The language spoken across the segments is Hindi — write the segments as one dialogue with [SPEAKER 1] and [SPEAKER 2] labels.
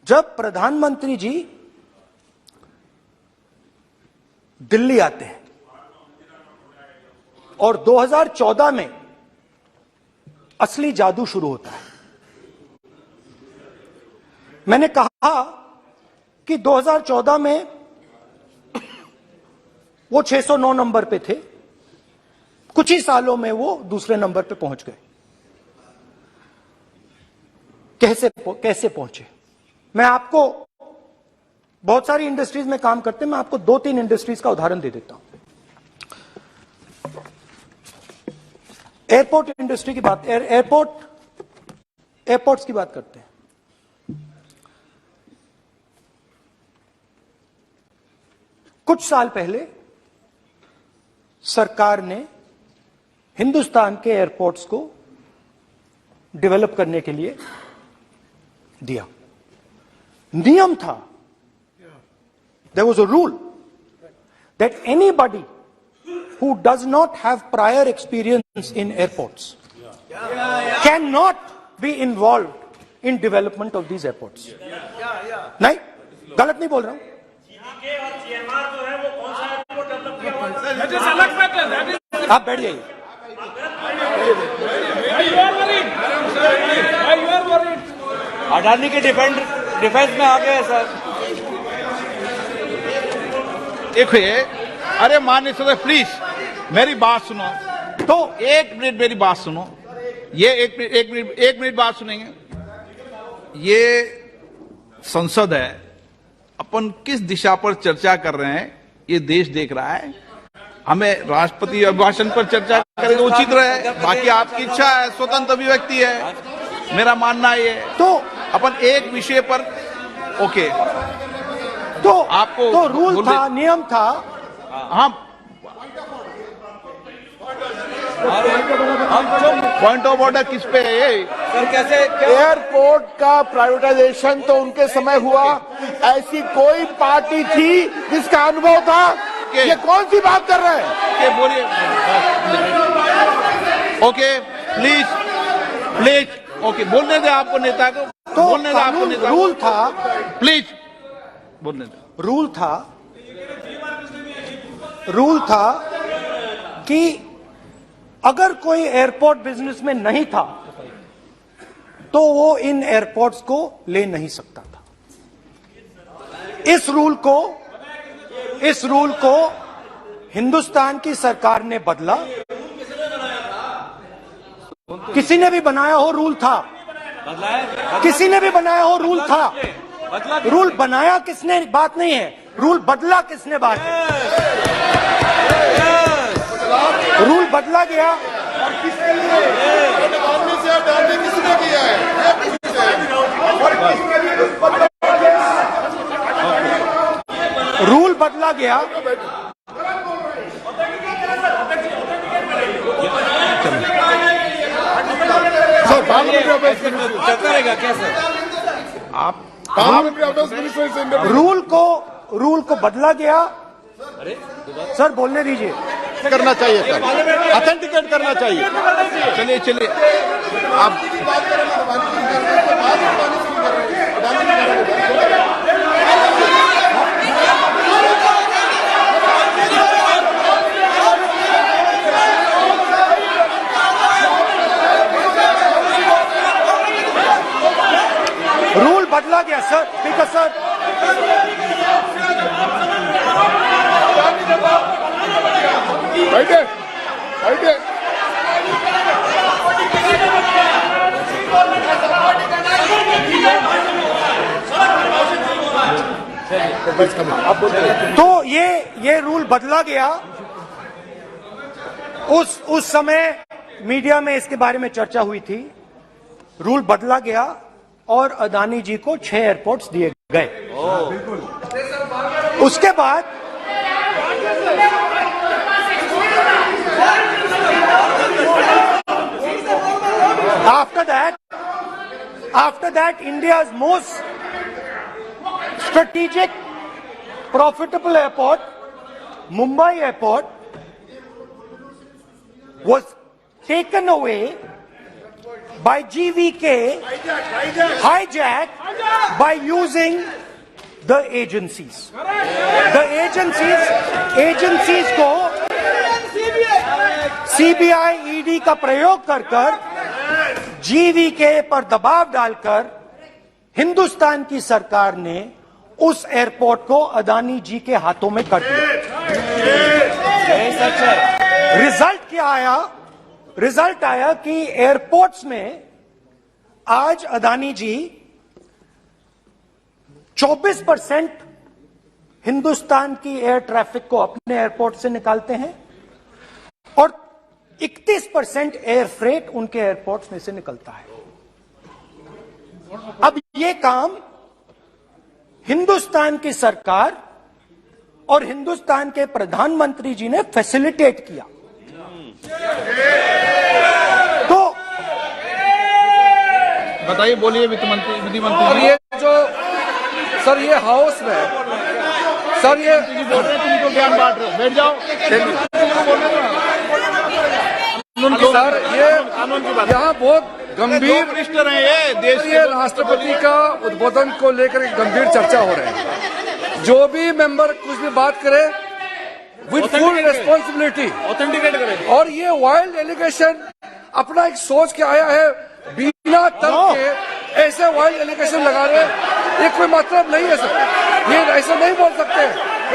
[SPEAKER 1] जब प्रधानमंत्री जी दिल्ली आते हैं और 2014 में असली जादू शुरू होता है। मैंने कहा कि 2014 में वो 609 नंबर पे थे, कुछ ही सालों में वो दूसरे नंबर पे पहुंच गए। कैसे पहुंचे? मैं आपको, बहुत सारी इंडस्ट्रीज में काम करते हैं, मैं आपको 2-3 इंडस्ट्रीज का उदाहरण दे देता हूं। एयरपोर्ट इंडस्ट्री की बात, एयरपोर्ट्स की बात करते हैं। कुछ साल पहले सरकार ने हिंदुस्तान के एयरपोर्ट्स को डेवलप करने के लिए दिया। नियम था, there was a rule that anybody who does not have prior experience in airports cannot be involved in development of these airports. नहीं, गलत नहीं बोल रहा हूं। आप बैठ जाइए।
[SPEAKER 2] अडानी के डिफेंस में आ गए सर।
[SPEAKER 3] देखिए, अरे माननीय सदस्य प्लीज मेरी बात सुनो। तो 1 मिनट मेरी बात सुनो। ये एक मिनट बात सुनेंगे। ये संसद है, अपन किस दिशा पर चर्चा कर रहे हैं ये देश देख रहा है। हमें राष्ट्रपति अभिभाषण पर चर्चा करेंगे उचित रहे, बाकी आपकी इच्छा है, स्वतंत्र अभिव्यक्ति है। मेरा मानना ये तो अपन एक विषय पर ओके,
[SPEAKER 1] तो
[SPEAKER 3] आपको
[SPEAKER 1] तो रूल था, नियम था।
[SPEAKER 3] हाँ, पॉइंट ऑफ ऑर्डर किस पे है
[SPEAKER 2] सर? कैसे
[SPEAKER 4] एयरपोर्ट का प्राइवेटाइजेशन तो उनके समय हुआ, ऐसी कोई पार्टी थी जिसका अनुभव था? ये कौन सी बात कर रहे हैं?
[SPEAKER 3] बोलिए। ओके प्लीज ओके, बोलने दे आपको नेता को,
[SPEAKER 1] तो
[SPEAKER 3] बोलने दे आपको नेता को।
[SPEAKER 1] रूल था,
[SPEAKER 3] प्लीज बोलने दे।
[SPEAKER 1] रूल था कि अगर कोई एयरपोर्ट बिजनेस में नहीं था तो वो इन एयरपोर्ट्स को ले नहीं सकता था। इस रूल को हिंदुस्तान की सरकार ने बदला। किसी ने भी बनाया हो रूल था, किसी ने भी बनाया हो रूल था। रूल बनाया किसने बात नहीं है, रूल बदला किसने बात है। रूल बदला गया और किसके लिए? किसने किया है? रूल बदला गया।
[SPEAKER 2] चलता रहेगा क्या सर?
[SPEAKER 3] आप
[SPEAKER 1] रूल को बदला गया। सर बोलने दीजिए।
[SPEAKER 4] करना चाहिए सर, ऑथेंटिकेट करना चाहिए।
[SPEAKER 3] चलिए आप
[SPEAKER 1] रूल बदला गया सर, ठीक है सर।
[SPEAKER 4] बैठे
[SPEAKER 1] तो ये रूल बदला गया। उस समय मीडिया में इसके बारे में चर्चा हुई थी। रूल बदला गया और अदानी जी को 6 एयरपोर्ट्स दिए गए। उसके बाद after that India's most strategic profitable airport, Mumbai airport, was taken away by GVK, hijacked by using the agencies. The agencies को सीबीआई ईडी का प्रयोग कर जीवीके पर दबाव डालकर हिंदुस्तान की सरकार ने उस एयरपोर्ट को अदानी जी के हाथों में कर दिया।
[SPEAKER 2] सच है।
[SPEAKER 1] रिजल्ट क्या आया? रिजल्ट आया कि एयरपोर्ट्स में आज अदानी जी 24% हिंदुस्तान की एयर ट्रैफिक को अपने एयरपोर्ट से निकालते हैं और 31% एयर फ्रेट उनके एयरपोर्ट्स में से निकलता है। अब ये काम हिंदुस्तान की सरकार और हिंदुस्तान के प्रधानमंत्री जी ने फैसिलिटेट किया। तो
[SPEAKER 3] बताइए, बोलिए वित्त मंत्री, विधि मंत्री।
[SPEAKER 5] और ये जो सर ये हाउस में सर ये
[SPEAKER 3] बोल रहे हैं, तुमको ज्ञान बांट रहे हो, बैठ जाओ।
[SPEAKER 5] सर ये यहाँ बहुत गंभीर
[SPEAKER 3] मिनिस्टर हैं ये देश
[SPEAKER 5] ये राष्ट्रपति का उद्बोधन को लेकर एक गंभीर चर्चा हो रही है। जो भी मेंबर कुछ भी बात करे विद फुल रिस्पॉन्सिबिलिटी
[SPEAKER 2] ऑथेंटिकेट करें।
[SPEAKER 5] और ये वाइल्ड एलिगेशन अपना एक सोच के आया है, बिना तर्क के ऐसे वाइल्ड एलिगेशन लगा रहे, ये कोई मतलब नहीं है सर, ये ऐसे नहीं बोल सकते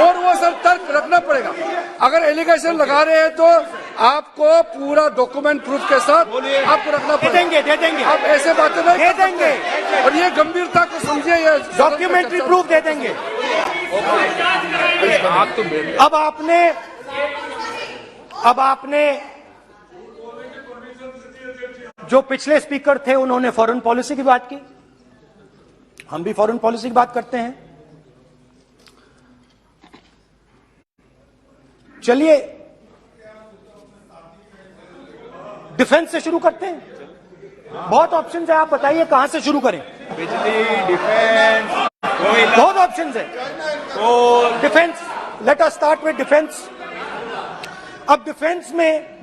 [SPEAKER 5] और वो सर तर्क रखना पड़ेगा। अगर एलिगेशन लगा रहे हैं तो आपको पूरा डॉक्यूमेंट प्रूफ के साथ आपको रखना पड़ेगा।
[SPEAKER 1] दे देंगे
[SPEAKER 5] आप ऐसे बातें नहीं
[SPEAKER 1] दे
[SPEAKER 5] कर सकते।
[SPEAKER 1] देंगे
[SPEAKER 5] और ये गंभीरता को समझिए, ये
[SPEAKER 1] डॉक्यूमेंट्री प्रूफ दे देंगे। अब आपने जो पिछले स्पीकर थे उन्होंने फॉरेन पॉलिसी की बात की, हम भी फॉरेन पॉलिसी की बात करते हैं। चलिए डिफेंस से शुरू करते हैं। बहुत ऑप्शंस है, आप बताइए कहां से शुरू करें।
[SPEAKER 2] बिजली, डिफेंस,
[SPEAKER 1] बहुत ऑप्शंस है। Defence, let us start with defence. अब डिफेंस में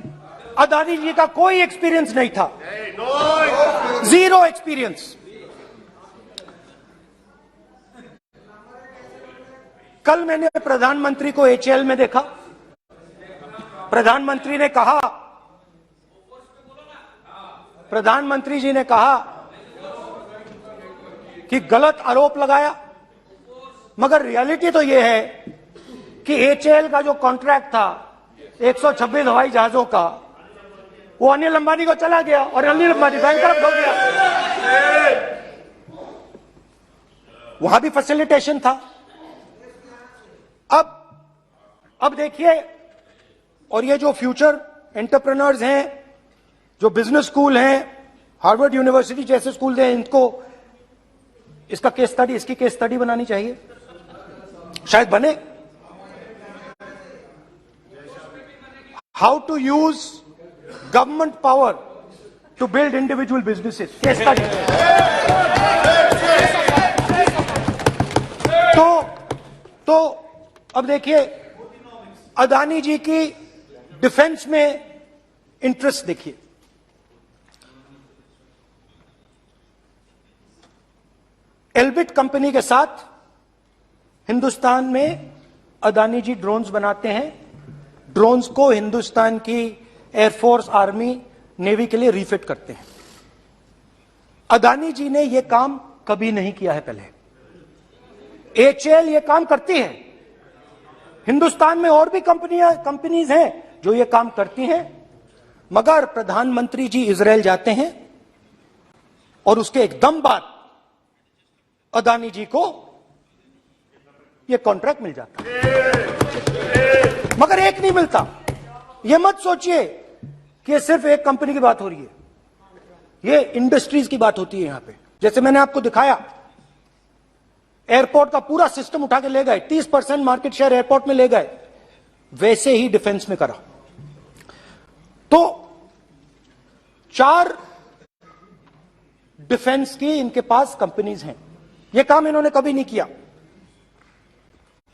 [SPEAKER 1] अदानी जी का कोई एक्सपीरियंस नहीं था, जीरो एक्सपीरियंस। कल मैंने प्रधानमंत्री को एचएएल में देखा। प्रधानमंत्री जी ने कहा कि गलत आरोप लगाया, मगर रियलिटी तो यह है कि एचएएल का जो कॉन्ट्रैक्ट था 126 हवाई जहाजों का, वो अनिल अंबानी को चला गया और अनिल अंबानी बैंकरप्ट हो गया। वहां भी फैसिलिटेशन था। अब देखिए, और ये जो फ्यूचर एंटरप्रेन्योर्स हैं, जो बिजनेस स्कूल हैं, हार्वर्ड यूनिवर्सिटी जैसे स्कूल हैं, इनको इसका केस स्टडी, इसकी केस स्टडी बनानी चाहिए, शायद बने। How to use government power to build individual businesses, case study. तो अब देखिए, अदानी जी की डिफेंस में इंटरेस्ट देखिए। एल्बिट कंपनी के साथ हिंदुस्तान में अदानी जी ड्रोन्स बनाते हैं। ड्रोन्स को हिंदुस्तान की एयरफोर्स, आर्मी, नेवी के लिए रिफिट करते हैं। अदानी जी ने यह काम कभी नहीं किया है पहले। एचएएल यह काम करती है। हिंदुस्तान में और भी कंपनीज हैं जो ये काम करती हैं, मगर प्रधानमंत्री जी इजराइल जाते हैं और उसके एकदम बाद अदानी जी को ये कॉन्ट्रैक्ट मिल जाता है, मगर एक नहीं मिलता। ये मत सोचिए कि सिर्फ एक कंपनी की बात हो रही है, ये इंडस्ट्रीज की बात होती है यहां पे। जैसे मैंने आपको दिखाया, एयरपोर्ट का पूरा सिस्टम उठा के ले गए, 30% मार्केट शेयर एयरपोर्ट में ले गए, वैसे ही डिफेंस में करा। तो 4 डिफेंस की इनके पास कंपनीज हैं। यह काम इन्होंने कभी नहीं किया।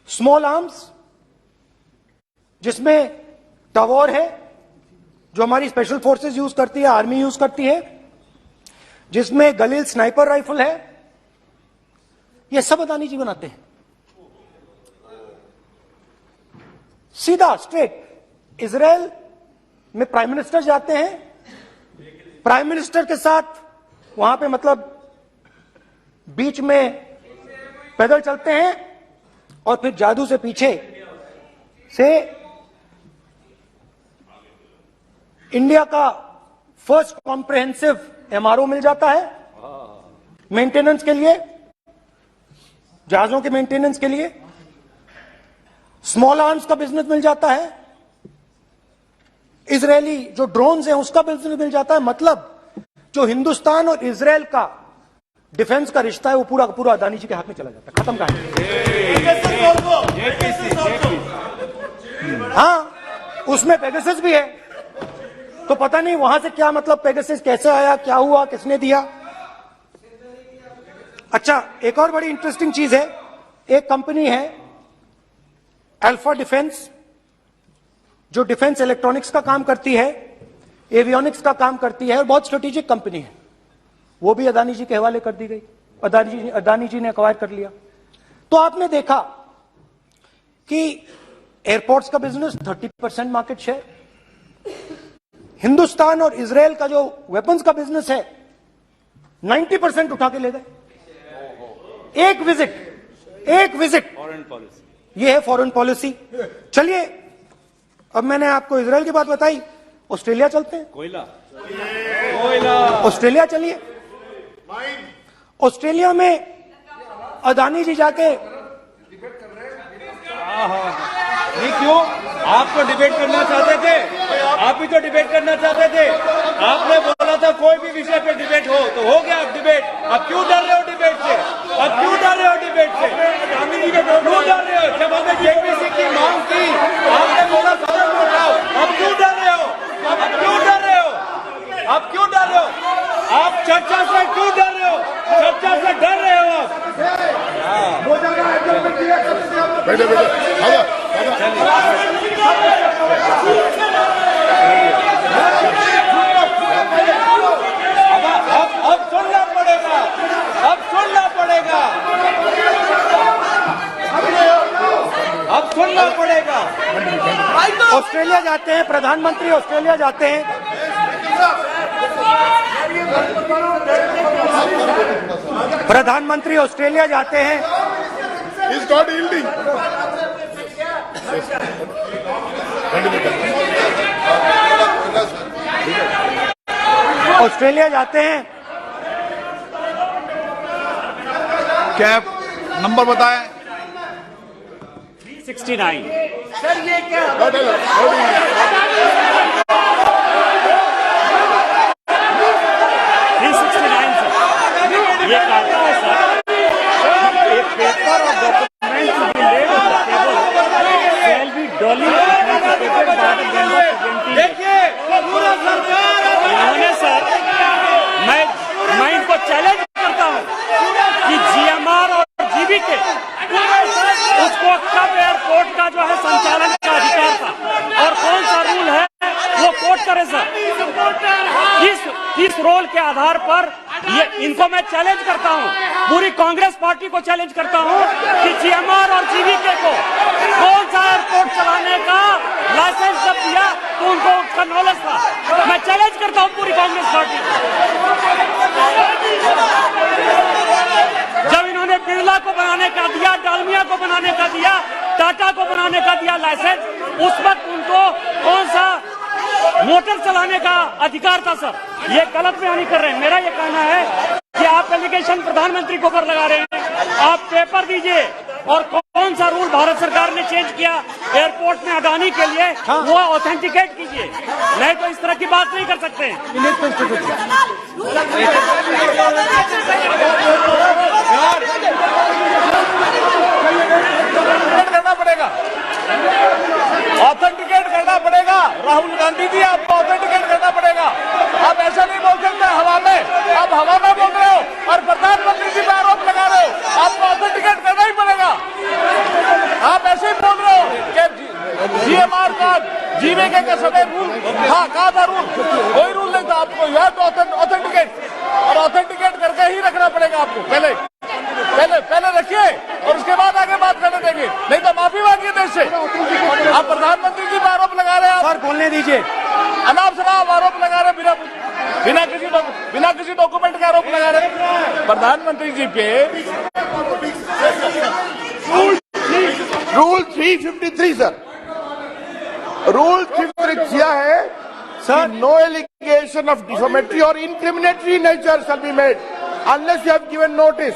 [SPEAKER 1] स्मॉल आर्म्स, जिसमें टवॉर है जो हमारी स्पेशल फोर्सेस यूज करती है, आर्मी यूज करती है, जिसमें गलील स्नाइपर राइफल है, ये सब अदानी जी बनाते हैं। सीधा स्ट्रेट इजराइल में प्राइम मिनिस्टर जाते हैं, प्राइम मिनिस्टर के साथ वहां पे मतलब बीच में पैदल चलते हैं और फिर जादू से पीछे से इंडिया का फर्स्ट कॉम्प्रिहेंसिव एमआरओ मिल जाता है मेंटेनेंस के लिए, जहाजों के मेंटेनेंस के लिए। स्मॉल आर्म्स का बिजनेस मिल जाता है, इजरायली जो ड्रोन्स हैं उसका बिजनेस मिल जाता है। मतलब जो हिंदुस्तान और इजराइल का डिफेंस का रिश्ता है वो पूरा का पूरा अदानी जी के हाथ में चला जाता है। खत्म कहानी। हाँ, उसमें पेगासस भी है, तो पता नहीं वहां से क्या मतलब पेगासस कैसे आया, क्या हुआ, किसने दिया। अच्छा, एक और बड़ी इंटरेस्टिंग चीज है, एक कंपनी है अल्फा डिफेंस, जो डिफेंस इलेक्ट्रॉनिक्स का काम करती है, एवियोनिक्स का काम करती है और बहुत स्ट्रेटेजिक कंपनी है, वो भी अदानी जी के हवाले कर दी गई। अदानी जी ने एक्वायर कर लिया। तो आपने देखा कि एयरपोर्ट्स का बिजनेस 30% मार्केट शेयर, हिंदुस्तान और इजराइल का जो वेपन्स का बिजनेस है 90% उठा के ले गए। एक विजिट
[SPEAKER 2] फॉरेन पॉलिसी,
[SPEAKER 1] ये है फॉरेन पॉलिसी। चलिए, अब मैंने आपको इजराइल की बात बताई, ऑस्ट्रेलिया चलते हैं।
[SPEAKER 2] कोयला,
[SPEAKER 1] ऑस्ट्रेलिया चलिए। ऑस्ट्रेलिया में अदानी जी जाके
[SPEAKER 2] नहीं क्यों? आप तो डिबेट करना चाहते थे, आप भी तो डिबेट करना चाहते थे। आपने बोला था कोई भी विषय पे डिबेट हो तो हो गया अब डिबेट। अब क्यों डर रहे हो डिबेट से? अब क्यों डर रहे हो डिबेट से? क्यों डर रहे हो? जब हमने जेपीसी की मांग की आपने बोला सदन में उठाओ, अब क्यों डर रहे हो? अब क्यों डर रहे हो? अब क्यों डर रहे हो? आप चर्चा से क्यों डर रहे हो? चर्चा से डर रहे हो आप?
[SPEAKER 4] बैठे
[SPEAKER 2] अब सुनना पड़ेगा, अब सुनना पड़ेगा, अब सुनना पड़ेगा।
[SPEAKER 1] ऑस्ट्रेलिया जाते हैं, प्रधानमंत्री ऑस्ट्रेलिया जाते हैं। प्रधानमंत्री ऑस्ट्रेलिया जाते हैं।
[SPEAKER 4] He's not yielding.
[SPEAKER 1] ऑस्ट्रेलिया जाते हैं।
[SPEAKER 3] कैब नंबर बताएं।
[SPEAKER 6] 69।
[SPEAKER 4] Not yielding.
[SPEAKER 6] 369 सर, ये कहता है सर, एक पेपर और document to be laid on the table shall be duly authenticated by the member presenting.
[SPEAKER 2] देखिए पूरा सरकार
[SPEAKER 6] इन्होंने सर, मैं इनको चैलेंज करता हूँ कि जीएमआर और जीबीके उसको कब एयरपोर्ट का जो है संचालन का अधिकार था और कौन सा रूल है वो कोट करे सर। इस रोल के आधार पर ये इनको मैं चैलेंज करता हूँ, पूरी कांग्रेस पार्टी को चैलेंज करता हूँ कि जीएमआर और जीबीके को कौन सा एयरपोर्ट चलाने का लाइसेंस जब दिया तो उनको उसका नॉलेज था। मैं चैलेंज करता हूँ पूरी कांग्रेस पार्टी को। जब इन्होंने बिरला को बनाने का दिया, डालमिया को बनाने का दिया, टाटा को बनाने का दिया लाइसेंस, उस वक्त उनको कौन सा मोटर चलाने का अधिकार था सर? ये गलत बयानी कर रहे हैं। मेरा ये कहना है कि आप एलिगेशन प्रधानमंत्री को ऊपर लगा रहे हैं, आप पेपर दीजिए और कौन सा रूल भारत सरकार ने चेंज किया एयरपोर्ट में अडानी के लिए वो ऑथेंटिकेट कीजिए, नहीं तो इस तरह की बात नहीं कर सकते हैं।
[SPEAKER 2] करना पड़ेगा, ऑथेंटिकेट करना पड़ेगा। राहुल गांधी जी आपको ऑथेंटिकेट करना पड़ेगा। आप ऐसा नहीं बोल सकते हवा में, आप हवा में बोल रहे हो और प्रधानमंत्री जी पर आरोप लगा रहे हो। आपको ऑथेंटिकेट करना ही पड़ेगा। आप ऐसे ही बोल रहे हो कि जीएमआर का जीवीके के समय रूल था, कहा था रूल? कोई रूल नहीं था। आपको यह तो ऑथेंटिकेट और ऑथेंटिकेट करके ही रखना पड़ेगा आपको। पहले
[SPEAKER 4] ले और उसके बाद आगे बात करने देंगे, नहीं तो माफी मांगिए देश से। आप प्रधानमंत्री जी पर आरोप लगा रहे हैं,
[SPEAKER 1] सर बोलने दीजिए।
[SPEAKER 4] अनाप शनाप आरोप लगा रहे हैं, बिना किसी डॉक्यूमेंट का आरोप लगा रहे हैं प्रधानमंत्री जी पे। रूल 353 सर, रूल 353 किया है sir, no allegation of defamatory और incriminatory nature shall be made unless you have given notice.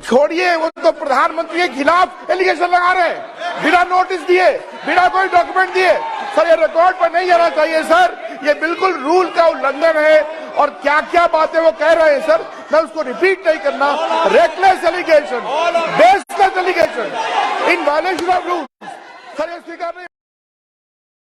[SPEAKER 4] छोड़िए, वो तो प्रधानमंत्री के खिलाफ एलिगेशन लगा रहे हैं बिना नोटिस दिए, बिना कोई डॉक्यूमेंट दिए। सर ये रिकॉर्ड पर नहीं जाना चाहिए सर, ये बिल्कुल रूल का उल्लंघन है। और क्या क्या बातें वो कह रहे हैं सर, मैं उसको रिपीट नहीं करना। Reckless allegation, baseless allegation in violation of rule.